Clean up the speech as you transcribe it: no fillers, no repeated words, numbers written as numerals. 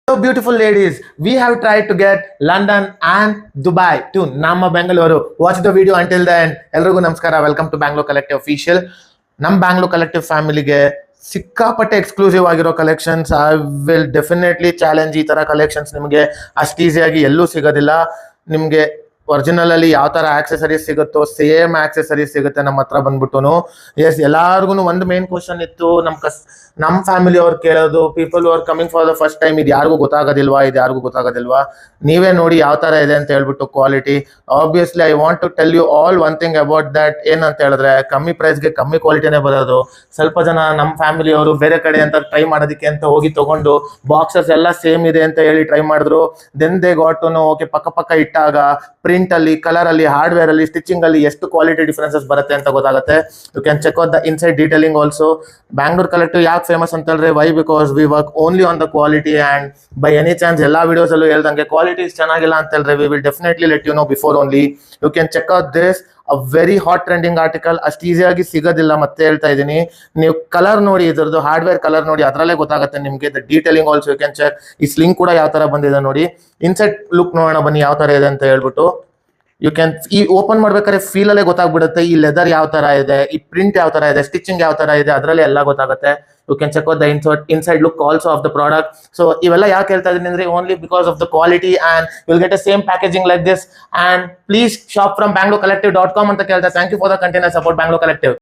So beautiful ladies, we have tried to get London and Dubai to Nama Bangalore. Watch the video until then. ಎಲ್ರಿಗೂ ನಮಸ್ಕಾರ. Welcome to Bangalore collective official. ನಮ್ಮ Bangalore collective ಫ್ಯಾಮಿಲಿಗೆ ಸಿಕ್ಕಾಪಟ್ಟೆ exclusive ಆಗಿರೋ collections. I will definitely challenge. ಈ ತರ collections ನಿಮಗೆ ಅಷ್ಟು ಈಸಿಯಾಗಿ ಎಲ್ಲೂ ಸಿಗೋದಿಲ್ಲ. ನಿಮಗೆ ಒರಿಜಿನಲ್ ಅಲ್ಲಿ ಯಾವ ತರ ಆಕ್ಸೆಸರೀಸ್ ಸಿಗುತ್ತೋ ಸೇಮ್ ಆಕ್ಸೆಸರೀಸ್ ಸಿಗುತ್ತೆ ನಮ್ಮ ಹತ್ರ ಬಂದ್ಬಿಟ್ಟು. ಎಸ್, ಎಲ್ಲಾರ್ಗು ಒಂದು ಮೇನ್ ಕ್ವಶನ್ ಇತ್ತು. ನಮ್ಮ ಫ್ಯಾಮಿಲಿ ಅವ್ರು ಕೇಳೋದು, people are coming for the first time, ಇದು ಯಾರಿಗೂ ಗೊತ್ತಾಗೋದಿಲ್ವಾ, ನೀವೇ ನೋಡಿ ಯಾವ ತರ ಇದೆ ಅಂತ ಹೇಳ್ಬಿಟ್ಟು quality. Obviously I want to tell you all one thing about that. ಏನಂತ ಹೇಳಿದ್ರೆ, ಕಮ್ಮಿ ಪ್ರೈಸ್ಗೆ ಕಮ್ಮಿ ಕ್ವಾಲಿಟಿನೇ ಬರೋದು. ಸ್ವಲ್ಪ ಜನ ನಮ್ಮ ಫ್ಯಾಮಿಲಿ ಅವರು ಬೇರೆ ಕಡೆ ಅಂತ ಟ್ರೈ ಮಾಡೋದಕ್ಕೆ ಅಂತ ಹೋಗಿ ತಗೊಂಡು ಬಾಕ್ಸಸ್ ಎಲ್ಲ ಸೇಮ್ ಇದೆ ಅಂತ ಹೇಳಿ ಟ್ರೈ ಮಾಡಿದ್ರು. Then they got to know, okay, ಪಕ್ಕ ಇಟ್ಟಾಗ ಪ್ರಿಂಟ್ ಅಲ್ಲಿ, ಕಲರ್ ಅಲ್ಲಿ, ಹಾರ್ಡ್ವೇರ್ ಅಲ್ಲಿ, ಸ್ಟಿಚಿಂಗ್ ಅಲ್ಲಿ ಎಷ್ಟು ಕ್ವಾಲಿಟಿ ಡಿಫರೆನ್ಸಸ್ ಬರುತ್ತೆ ಅಂತ ಗೊತ್ತಾಗುತ್ತೆ. You can check out the inside detailing also. Bangalore collective ಯಾಕೆ ಫೇಮಸ್ ಅಂತ ಹೇಳಿದ್ರೆ, why because we work only on the quality. And by any chance ಎಲ್ಲಾ ವಿಡಿಯೋಸ್ ಅಲ್ಲೂ ಹೇಳ್ದಂಗೆ ಕ್ವಾಲಿಟಿ ಚೆನ್ನಾಗಿಲ್ಲ ಅಂತ ಹೇಳಿದ್ರೆ we will definitely let you know before only. You can check out this a very hot trending article. ಅಷ್ಟು ಈಸಿಯಾಗಿ ಸಿಗೋದಿಲ್ಲ, ಮತ್ತೆ ಹೇಳ್ತಾ ಇದ್ದೀನಿ. ನೀವು ಕಲರ್ ನೋಡಿ, ಇದರದ್ದು ಹಾರ್ಡ್ವೇರ್ ಕಲರ್ ನೋಡಿ, ಅದರಲ್ಲೇ ಗೊತ್ತಾಗುತ್ತೆ ನಿಮಗೆ. The detailing also you can check. ಈ ಸ್ಲಿಂಗ್ ಕೂಡ ಯಾವ ತರ ಬಂದಿದೆ ನೋಡಿ. ಇನ್ಸೈಡ್ ಲುಕ್ ನೋಡೋಣ ಬನ್ನಿ ಯಾವ ತರ ಇದೆ ಅಂತ ಹೇಳ್ಬಿಟ್ಟು. ಯು ಕ್ಯಾನ್ ಈ ಓಪನ್ ಮಾಡ್ಬೇಕಾದ್ರೆ ಫೀಲ್ ಅಲ್ಲೇ ಗೊತ್ತಾಗ್ಬಿಡುತ್ತೆ ಈ ಲೆದರ್ ಯಾವ ತರ ಇದೆ, ಈ ಪ್ರಿಂಟ್ ಯಾವ ತರ ಇದೆ, ಸ್ಟಿಚಿಂಗ್ ಯಾವ ತರ ಇದೆ, ಅದರಲ್ಲಿ ಎಲ್ಲ ಗೊತ್ತಾಗುತ್ತೆ. You can check out the inside look also of the product. So ಇವೆಲ್ಲ ಯಾಕೆ ಹೇಳ್ತಾ ಇದೀನಿ ಅಂದ್ರೆ, only because of the quality and will get a same packaging like this. And please shop from bangalore collective.com ಅಂತ ಕೇಳ್ತಾ. Thank you for the continuous support Bangalore collective.